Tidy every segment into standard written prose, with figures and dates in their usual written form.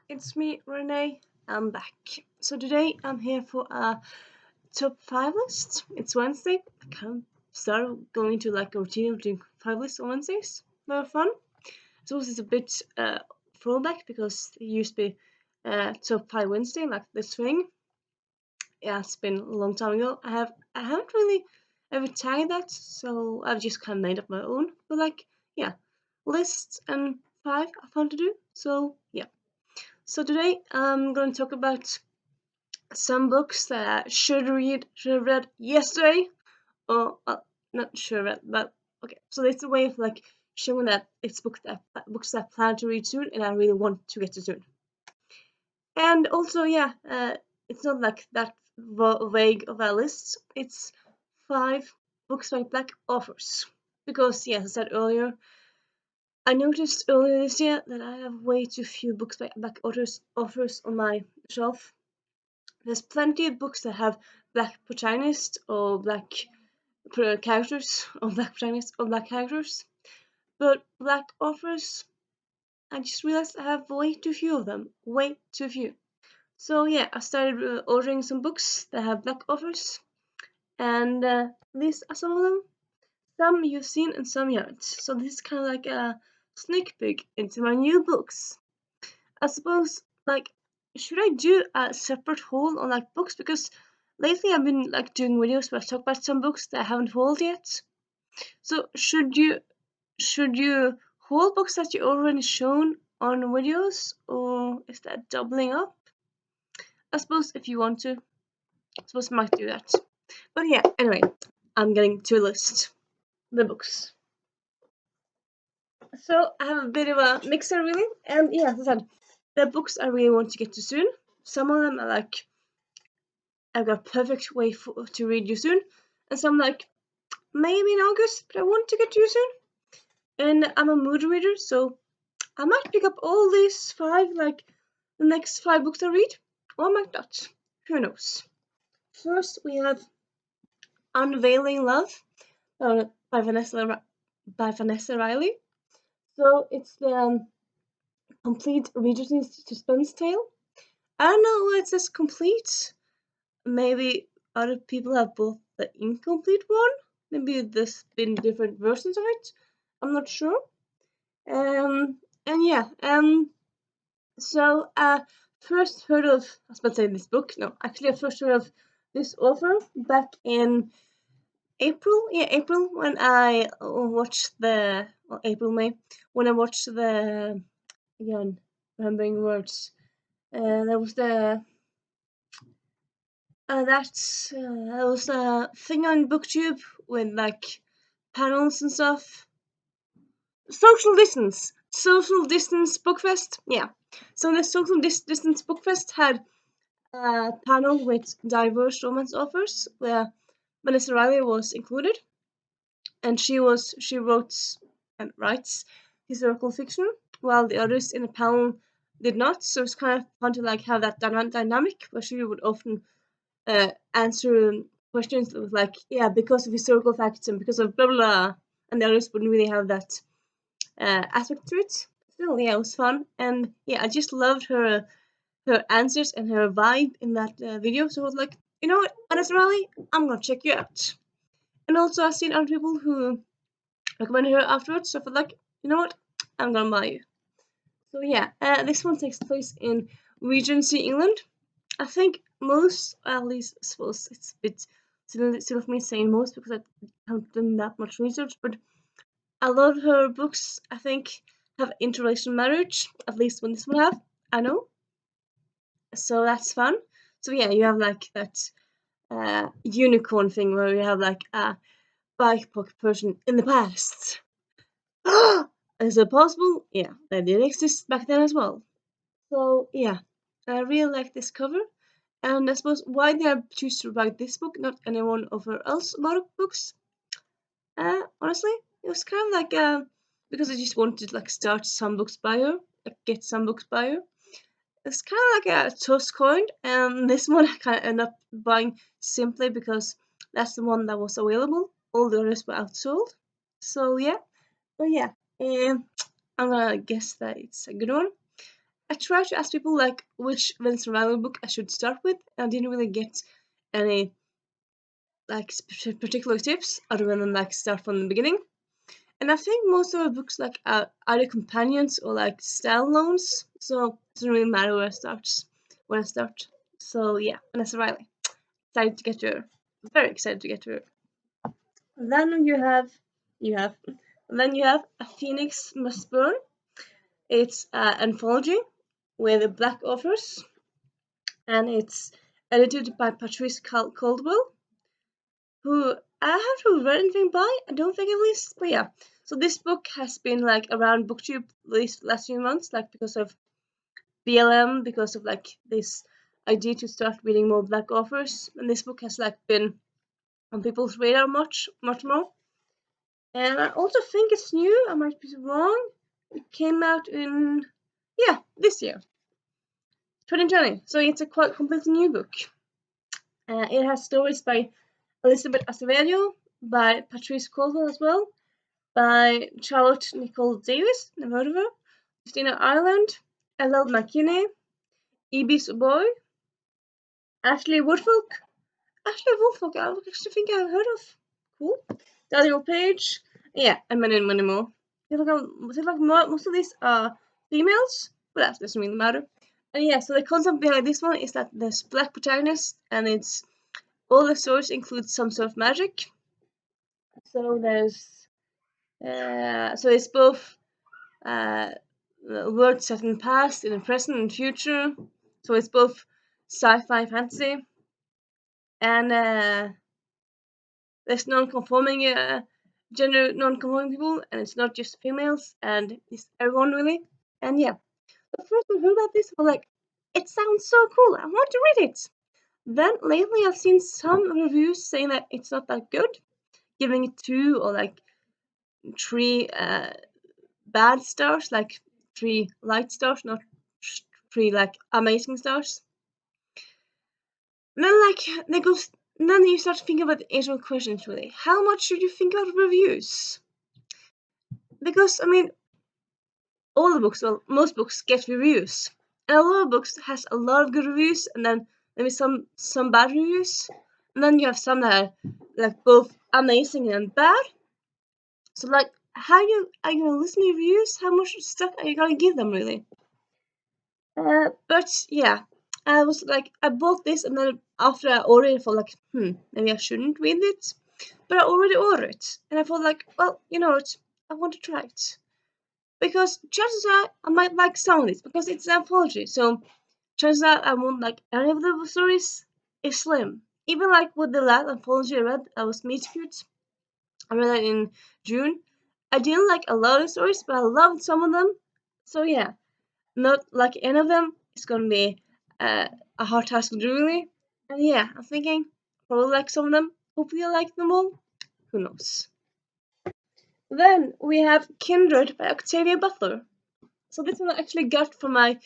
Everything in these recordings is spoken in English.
it's me, Renee. I'm back. So today I'm here for a top 5 list. It's Wednesday. I can't start going to like a routine of doing 5 lists on Wednesdays. Very fun. So this is a bit throwback because it used to be top 5 Wednesday, like this thing. Yeah, it's been a long time ago. I haven't really ever tagged that, so I've just kind of made up my own. But like, yeah, lists and 5 are fun to do. So yeah. So today I'm going to talk about some books that I should have read yesterday, or not sure read, but okay. So it's a way of like showing that it's books that I plan to read soon, and I really want to get to soon. And also, yeah, it's not like that vague of a list. It's 5 books by Black authors, because yeah, as I said earlier, I noticed earlier this year that I have way too few books by Black authors on my shelf. There's plenty of books that have black protagonists or black characters, or black protagonists or black characters, but black authors, I just realized I have way too few of them. Way too few. So yeah, I started ordering some books that have black authors, and these are some of them. Some you've seen and some you haven't. So this is kind of like a sneak peek into my new books. I suppose, like, should I do a separate haul on like books? Because lately I've been like doing videos where I talk about some books that I haven't hauled yet. So should you haul books that you already shown on videos, or is that doubling up? I suppose if you want to, I suppose I might do that. But yeah, anyway, I'm getting to a list. The books. So I have a bit of a mixer really, and yeah, as I said, the books I really want to get to soon. Some of them are like I've got a perfect way to read you soon, and some like maybe in August, but I want to get to you soon. And I'm a mood reader, so I might pick up all these 5, like the next 5 books I read, or I might not. Who knows? First, we have Unveiling Love by Vanessa Riley. So it's the complete Regency suspense tale. I don't know why it says complete. Maybe other people have bought the incomplete one. Maybe there's been different versions of it. I'm not sure. And yeah, so first heard of, I was about to say this book. No, actually I first heard of this author back in April. Yeah, April, when I watched May, when I watched again, remembering words. There was that was a thing on BookTube with like panels and stuff. Social Distance Bookfest. Yeah. So the Distance Bookfest had a panel with diverse romance authors where Vanessa Riley was included, and she wrote and writes historical fiction, while the others in the panel did not. So it's kind of fun to like have that dynamic where she would often answer questions with like, yeah, because of historical facts and because of blah blah blah, and the others wouldn't really have that aspect to it. Still, yeah, it was fun, and yeah, I just loved her answers and her vibe in that video. So I was like, you know what, Vanessa Riley, I'm gonna check you out. And also, I've seen other people who recommended her afterwards, so I felt like, you know what, I'm gonna buy you. So yeah, this one takes place in Regency, England. I think most, at least I suppose it's a bit silly of me saying most because I haven't done that much research, but a lot of her books, I think, have interracial marriage, at least when this one have, I know. So that's fun. So yeah, you have like that unicorn thing where you have like a BIPOC person in the past. Is it possible? Yeah, that did exist back then as well. So yeah, I really like this cover. And I suppose why did I choose to write this book, not any one of her else books? Honestly, it was kind of like because I just wanted to like start some books by her, like get some books by her. It's kind of like a toss coin, and this one I kind of ended up buying simply because that's the one that was available. All the others were outsold. So yeah, but yeah, I'm gonna guess that it's a good one. I tried to ask people like which Vanessa Riley book I should start with, and I didn't really get any like particular tips other than like start from the beginning. And I think most of her books like are either companions or like standalones, so it doesn't really matter where I start. When I start, so yeah, Vanessa Riley. Excited to get to her. Very excited to get to her. Then you have, then you have A Phoenix Mastburn. It's an anthology with black authors, and it's edited by Patrice Caldwell, who I haven't read anything by. I don't think at least, but yeah. So this book has been like around BookTube these last few months, like because of BLM, because of like this idea to start reading more black authors, and this book has like been on people's radar much more. And I also think it's new. I might be wrong. It came out in this year, 2020. So it's a quite completely new book. It has stories by Elizabeth Acevedo, by Patrice Caldwell as well, by Charlotte Nicole Davis, never heard of her, Christina Ireland, L.L. McKinney, E.B. Suboy, Ashley Woodfolk. Ashley Woodfolk, I actually think I've heard of. Cool. Daniel Page. Yeah, and many more. Most of these are females, but that doesn't really matter. And yeah, so the concept behind this one is that there's black protagonist, and it's all the stories include some sort of magic. So it's both world set in the past, in the present, and future. So it's both sci-fi, fantasy, and there's non-conforming gender non-conforming people, and it's not just females, and it's everyone really. And yeah, the first time I heard about this, I was like, it sounds so cool. I want to read it. Then lately, I've seen some reviews saying that it's not that good, giving it 2 or like 3 bad stars, like 3 light stars, not 3 like amazing stars. And then then you start to think about the age-old questions really. How much should you think about reviews? Because I mean, all the books, well, most books get reviews, and a lot of books has a lot of good reviews, and then maybe some bad reviews, and then you have some that are like both amazing and bad. So like, how are you gonna listen to reviews? How much stuff are you gonna give them really? But yeah, I was like, I bought this, and then after I ordered it, I thought like, maybe I shouldn't read it, but I already ordered it, and I thought like, well, you know what, I want to try it. Because chances are I might like some of these because it's an anthology. So chances are I won't like any of the stories is slim. Even like with the last anthology I read, I was Meet Cute. I read that in June. I didn't like a lot of stories, but I loved some of them. So yeah, not like any of them. It's gonna be a hard task to do really. And yeah, I'm thinking probably like some of them. Hopefully I like them all. Who knows? Then we have Kindred by Octavia Butler. So this one I actually got for my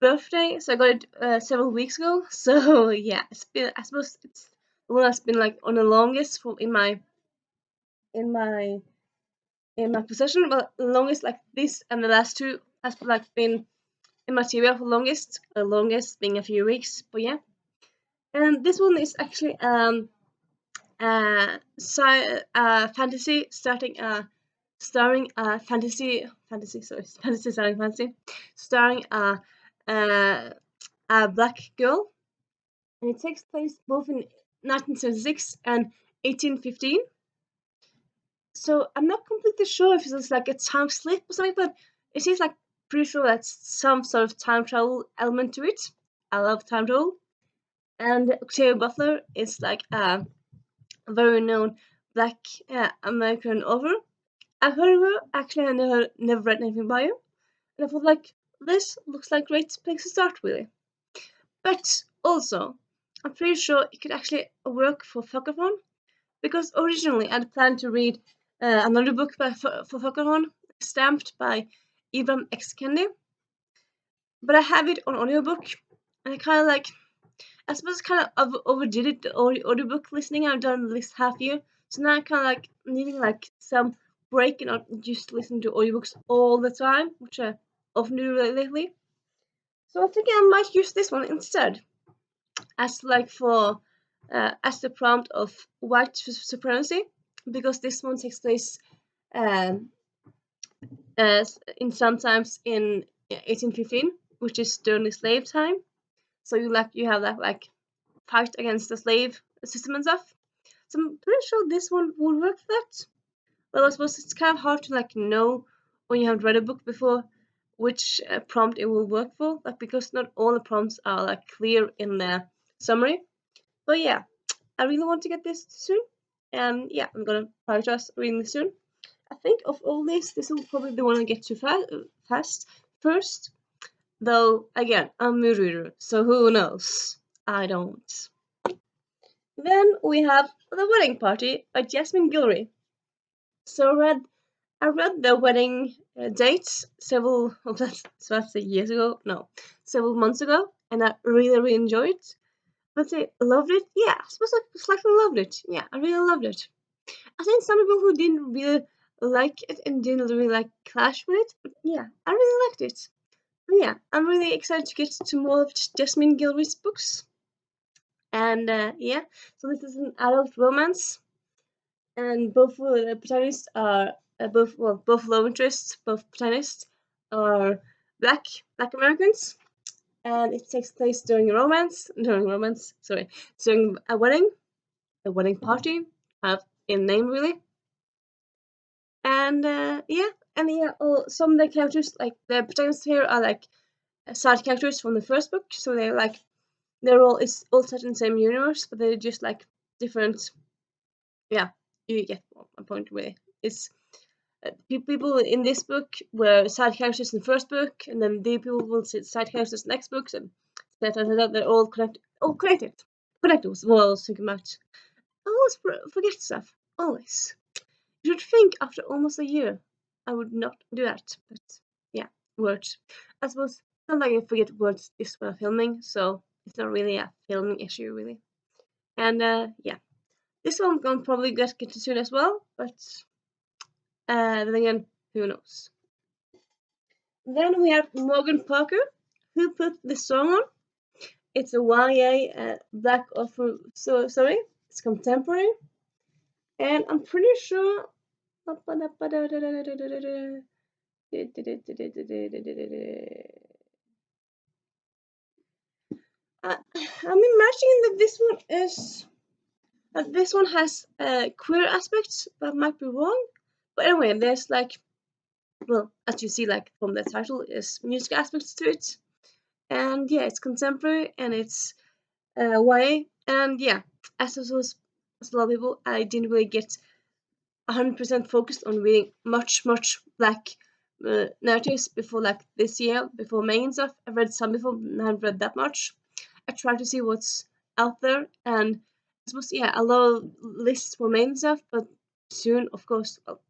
birthday. So I got it several weeks ago. So yeah, it's been, I suppose it's the one that's been like on the longest for in my in my possession. But the longest like this and the last two has like been in my TBR for longest. The longest being a few weeks. But yeah, and this one is actually fantasy starring fantasy starring fantasy starring a black girl, and it takes place both in 1976 and 1815. So I'm not completely sure if it's like a time slip or something, but it seems like pretty sure that's some sort of time travel element to it. I love time travel, and Octavia Butler is like a very known black American author. I've heard of her. Actually, I never read anything by her, and I thought like this looks like a great place to start really. But also, I'm pretty sure it could actually work for Fuckathon, because originally I'd planned to read another book for Fuckathon, stamped by Ibram X. Kendi, but I have it on audiobook, and I kind of like, I suppose kind of overdid it, the audiobook listening I've done this half year, so now I'm kind of like needing like some break and not just listen to audiobooks all the time, which I often do lately. So I think I might use this one instead as like for as the prompt of white supremacy, because this one takes place um, in sometimes in 1815, which is during the slave time. So you have that like fight against the slave system and stuff. So I'm pretty sure this one would work for that. Well, I suppose it's kind of hard to like know when you haven't read a book before which prompt it will work for, like because not all the prompts are like clear in the summary. But yeah, I really want to get this soon, and yeah, I'm gonna prioritize reading this soon. I think of all this will probably be the one I get to fast first. Though again, I'm a mood reader, so who knows? I don't. Then we have The Wedding Party by Jasmine Guillory. So I read the wedding dates several that's years ago, no, several months ago, and I really enjoyed it. But I loved it. Yeah, I suppose I slightly loved it. Yeah, I really loved it. I think some people who didn't really like it and didn't really like clash with it, but yeah, I really liked it. But yeah, I'm really excited to get to more of Jasmine Guillory's books. And yeah, so this is an adult romance, and both the protagonists are both love interests, both protagonists are black Americans, and it takes place during a wedding party, have in name really, and some of the characters like the protagonists here are like side characters from the first book, so they're like it's all set in the same universe, but they're just like different. Yeah, you get my point really. It's people in this book were side characters in the first book, and then the people will sit side characters in the next books, and they're all connected. Oh, connected was what I was thinking about. I always forget stuff. Always. You should think after almost a year, I would not do that. But yeah, words. I suppose it's not like I forget words just when I'm filming, so it's not really a filming issue really. And yeah, this one I'm gonna probably get to soon as well, but then again, who knows? Then we have Morgan Parker, who put the song on. It's a YA black offer. So sorry, it's contemporary, and I'm pretty sure. I'm imagining that this one has queer aspects, but I might be wrong. But anyway, there's like, well, as you see, like from the title, is music aspects to it, and yeah, it's contemporary and it's YA, and yeah, as a lot of people, I didn't really get 100% focused on reading much black narratives before like this year, before May and stuff. I've read some before, and I haven't read that much. I try to see what's out there, and I suppose yeah, a lot of lists for May and stuff, but soon, of course, well,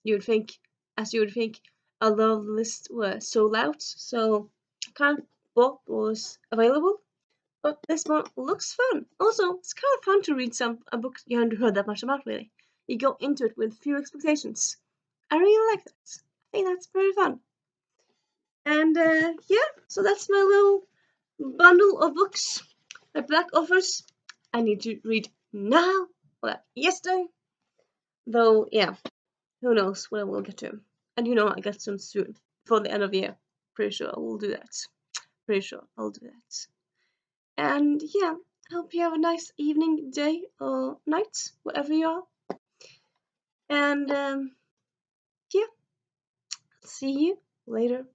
you would think, as you would think, a lot of the lists were sold out, so I kind of bought what was available. But this one looks fun. Also, it's kind of fun to read a book you haven't heard that much about, really. You go into it with few expectations. I really like that. I think that's very fun. And yeah, so that's my little bundle of books. My black offers. I need to read now. Well, yesterday. Though, yeah, who knows when I will get to them. And I get some soon. Before the end of the year. Pretty sure I will do that. Pretty sure I'll do that. And yeah, hope you have a nice evening, day, or night, wherever you are. And yeah, see you later.